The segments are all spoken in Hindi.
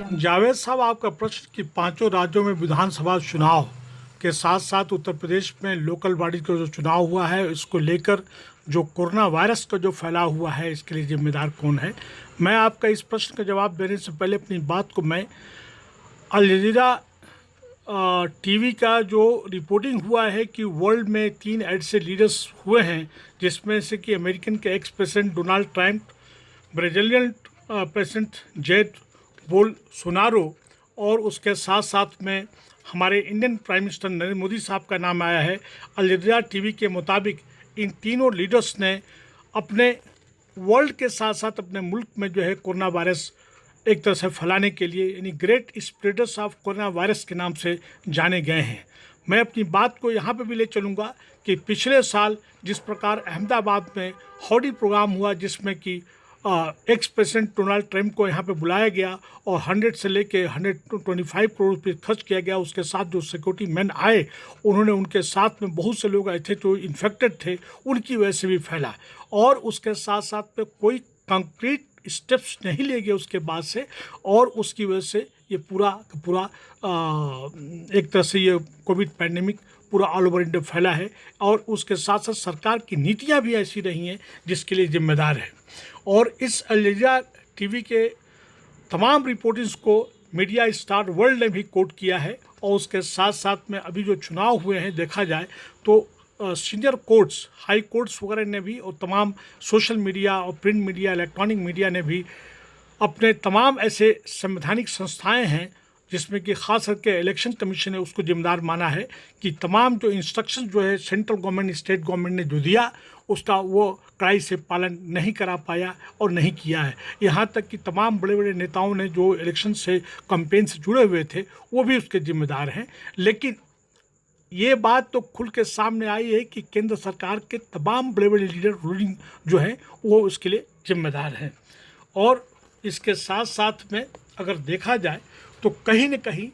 क्वेश्चन। जावेद साहब, आपका प्रश्न कि पांचों राज्यों में विधानसभा चुनाव के साथ साथ उत्तर प्रदेश में लोकल बॉडी का जो चुनाव हुआ है, इसको लेकर जो कोरोना वायरस का जो फैलाव हुआ है, इसके लिए जिम्मेदार कौन है। मैं आपका इस प्रश्न का जवाब देने से पहले अपनी बात को मैं अल जज़ीरा टीवी का जो रिपोर्टिंग हुआ है कि वर्ल्ड में 3 ऐसे लीडर्स हुए हैं, जिसमें से कि अमेरिकन के ex president Donald Trump, Brazilian president जेर बोल्सोनारो और उसके साथ साथ में हमारे Indian prime minister Narendra Modi साहब का नाम आया है। अल जज़ीरा टीवी के मुताबिक इन तीनों लीडर्स ने अपने वर्ल्ड के साथ साथ अपने मुल्क में जो है कोरोना वायरस एक तरह से फैलाने के लिए, यानी great spreaders of corona virus के नाम से जाने गए हैं। मैं अपनी बात को यहाँ पे भी ले चलूँगा कि पिछले साल जिस प्रकार अहमदाबाद में हौडी प्रोग्राम हुआ, जिसमें कि एक्स प्रेसिडेंट डोनाल्ड ट्रंप को यहाँ पे बुलाया गया और 100 से लेके 125 करोड़ रुपये खर्च किया गया। उसके साथ जो सिक्योरिटी मैन आए, उन्होंने उनके साथ में बहुत से लोग आए थे जो इन्फेक्टेड थे, उनकी वजह से भी फैला। और उसके साथ साथ में कोई कंक्रीट स्टेप्स नहीं लिए गए उसके बाद से, और उसकी वजह से ये पूरा एक तरह से ये कोविड पैंडेमिक पूरा ऑल ओवर इंडिया फैला है। और उसके साथ साथ सरकार की नीतियां भी ऐसी रही हैं जिसके लिए जिम्मेदार है। और इस अल जज़ीरा टीवी के तमाम रिपोर्टिंग्स को मीडिया स्टार वर्ल्ड ने भी कोट किया है। और उसके साथ साथ में अभी जो चुनाव हुए हैं, देखा जाए तो सीनियर कोर्ट्स, हाई कोर्ट्स वगैरह ने भी, और तमाम सोशल मीडिया और प्रिंट मीडिया, इलेक्ट्रॉनिक मीडिया ने भी अपने तमाम ऐसे संवैधानिक संस्थाएं हैं, जिसमें कि ख़ास करके इलेक्शन कमीशन ने उसको जिम्मेदार माना है कि तमाम जो इंस्ट्रक्शन जो है सेंट्रल गवर्नमेंट, स्टेट गवर्नमेंट ने जो दिया, उसका वो कड़ाई से पालन नहीं करा पाया और नहीं किया है। यहाँ तक कि तमाम बड़े बड़े नेताओं ने जो इलेक्शन से कैंपेन से जुड़े हुए थे, वो भी उसके जिम्मेदार हैं। लेकिन ये बात तो खुल के सामने आई है कि केंद्र सरकार के तमाम बड़े बड़े लीडर, रूलिंग जो हैं, वो उसके लिए जिम्मेदार हैं। और इसके साथ साथ में अगर देखा जाए तो कहीं न कहीं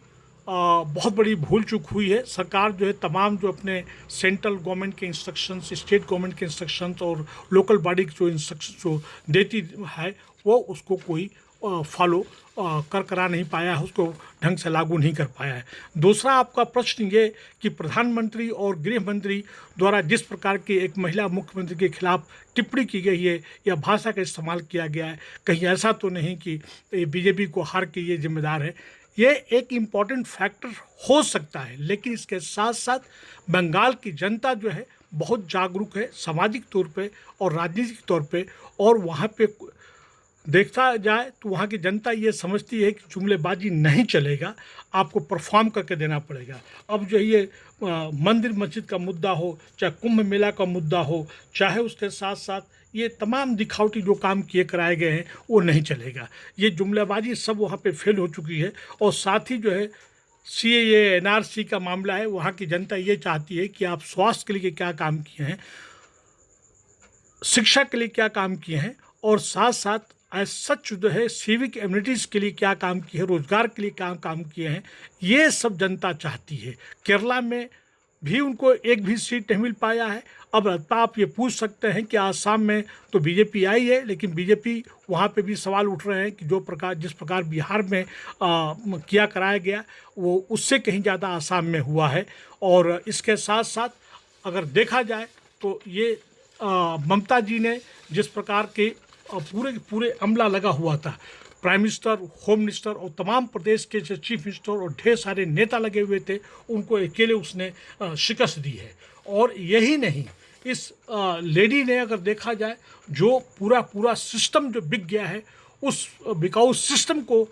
बहुत बड़ी भूल चूक हुई है। सरकार जो है तमाम जो अपने सेंट्रल गवर्नमेंट के इंस्ट्रक्शंस, स्टेट गवर्नमेंट के इंस्ट्रक्शंस और लोकल बॉडी के जो इंस्ट्रक्शंस जो देती है, वो उसको कोई फॉलो करा नहीं पाया है, उसको ढंग से लागू नहीं कर पाया है। दूसरा आपका प्रश्न ये कि प्रधानमंत्री और गृह मंत्री द्वारा जिस प्रकार की एक महिला मुख्यमंत्री के खिलाफ टिप्पणी की गई है या भाषा का इस्तेमाल किया गया है, कहीं ऐसा तो नहीं कि बीजेपी को हार के ये जिम्मेदार है। ये एक इम्पॉर्टेंट फैक्टर हो सकता है, लेकिन इसके साथ साथ बंगाल की जनता जो है बहुत जागरूक है सामाजिक तौर पे और राजनीतिक तौर पे। और वहाँ पे देखा जाए तो वहाँ की जनता ये समझती है कि जुमलेबाजी नहीं चलेगा, आपको परफॉर्म करके देना पड़ेगा। अब जो ये मंदिर मस्जिद का मुद्दा हो, चाहे कुंभ मेला का मुद्दा हो, चाहे उसके साथ साथ ये तमाम दिखावटी जो काम किए कराए गए हैं, वो नहीं चलेगा। ये जुमलेबाजी सब वहाँ पे फेल हो चुकी है। और साथ ही जो है CAA NRC का मामला है, वहाँ की जनता ये चाहती है कि आप स्वास्थ्य के लिए क्या काम किए हैं, शिक्षा के लिए क्या काम किए हैं, और साथ साथ एज सच जो है सिविक एम्यूनिटीज़ के लिए क्या काम किए हैं, रोज़गार के लिए क्या काम किए हैं, ये सब जनता चाहती है। केरला में भी उनको एक भी सीट नहीं मिल पाया है। अब आप ये पूछ सकते हैं कि आसाम में तो बीजेपी आई है, लेकिन बीजेपी वहाँ पे भी सवाल उठ रहे हैं कि जिस प्रकार बिहार में किया कराया गया, वो उससे कहीं ज़्यादा आसाम में हुआ है। और इसके साथ साथ अगर देखा जाए तो ये ममता जी ने जिस प्रकार के पूरे अमला लगा हुआ था, प्राइम मिनिस्टर, होम मिनिस्टर और तमाम प्रदेश के जो चीफ मिनिस्टर और ढेर सारे नेता लगे हुए थे, उनको अकेले उसने शिकस्त दी है। और यही नहीं, इस लेडी ने अगर देखा जाए जो पूरा सिस्टम जो बिक गया है, उस बिकाऊ सिस्टम को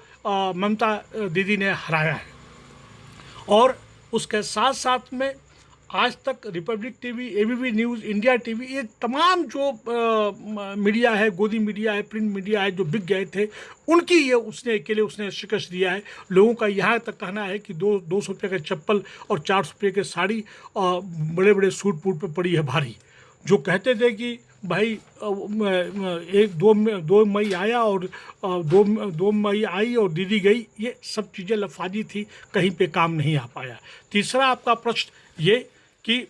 ममता दीदी ने हराया है। और उसके साथ साथ में आज तक Republic TV, ABP news, India TV, ये तमाम जो मीडिया है, गोदी मीडिया है, प्रिंट मीडिया है, जो बिक गए थे, उनकी ये उसने शिकस्त दिया है। लोगों का यहाँ तक कहना है कि 200 रुपये का चप्पल और 400 रुपये की साड़ी बड़े बड़े सूट बूट पे पड़ी है भारी। जो कहते थे कि भाई 2 मई आया और 2 मई आई और दीदी गई, ये सब चीज़ें लफाजी थी, कहीं पे काम नहीं आ पाया। तीसरा आपका प्रश्न ये कि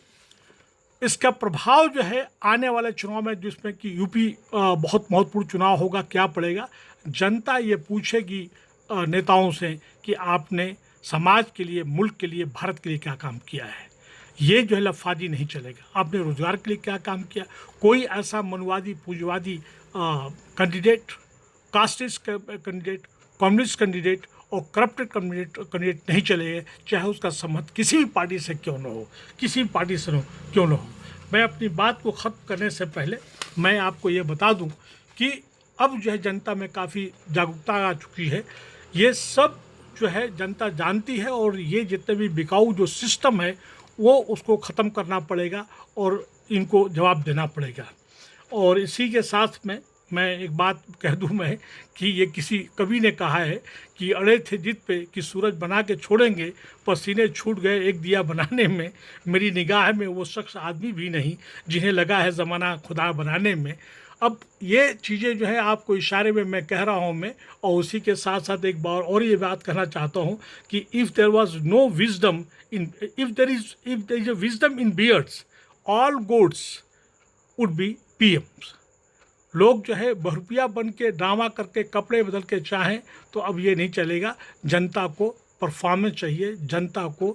इसका प्रभाव जो है आने वाले चुनाव में, जिसमें कि यूपी बहुत महत्वपूर्ण चुनाव होगा, क्या पड़ेगा। जनता ये पूछेगी नेताओं से कि आपने समाज के लिए, मुल्क के लिए, भारत के लिए क्या काम किया है। ये जो है लफाजी नहीं चलेगा। आपने रोजगार के लिए क्या काम किया। कोई ऐसा मनवादी, पूंजवादी candidate, casteist candidate, communist candidate और करप्टेड कैंडिडेट नहीं चलेगा, चाहे उसका संबंध किसी भी पार्टी से क्यों न हो, किसी भी पार्टी से क्यों न हो। मैं अपनी बात को ख़त्म करने से पहले मैं आपको ये बता दूं कि अब जो है जनता में काफ़ी जागरूकता आ चुकी है। ये सब जो है जनता जानती है और ये जितने भी बिकाऊ जो सिस्टम है वो उसको ख़त्म करना पड़ेगा और इनको जवाब देना पड़ेगा। और इसी के साथ में मैं एक बात कह दूं मैं कि ये किसी कवि ने कहा है कि अड़े थे जिद पे कि सूरज बना के छोड़ेंगे, पसीने छूट गए एक दिया बनाने में, मेरी निगाह में वो शख्स आदमी भी नहीं जिन्हें लगा है ज़माना खुदा बनाने में। अब ये चीज़ें जो है आपको इशारे में मैं कह रहा हूँ मैं, और उसी के साथ साथ एक बार और ये बात कहना चाहता हूँ कि if there was no wisdom in if there is a wisdom in beards all goats would be PMs. लोग जो है बहुरुपिया बन के ड्रामा करके कपड़े बदल के चाहें तो अब ये नहीं चलेगा। जनता को परफॉर्मेंस चाहिए, जनता को,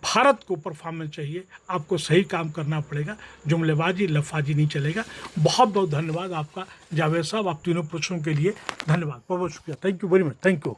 भारत को परफॉर्मेंस चाहिए। आपको सही काम करना पड़ेगा, जुमलेबाजी लफाजी नहीं चलेगा। बहुत बहुत धन्यवाद आपका जावेद साहब, आप तीनों प्रश्नों के लिए धन्यवाद, बहुत बहुत शुक्रिया। Thank you very much, thank you.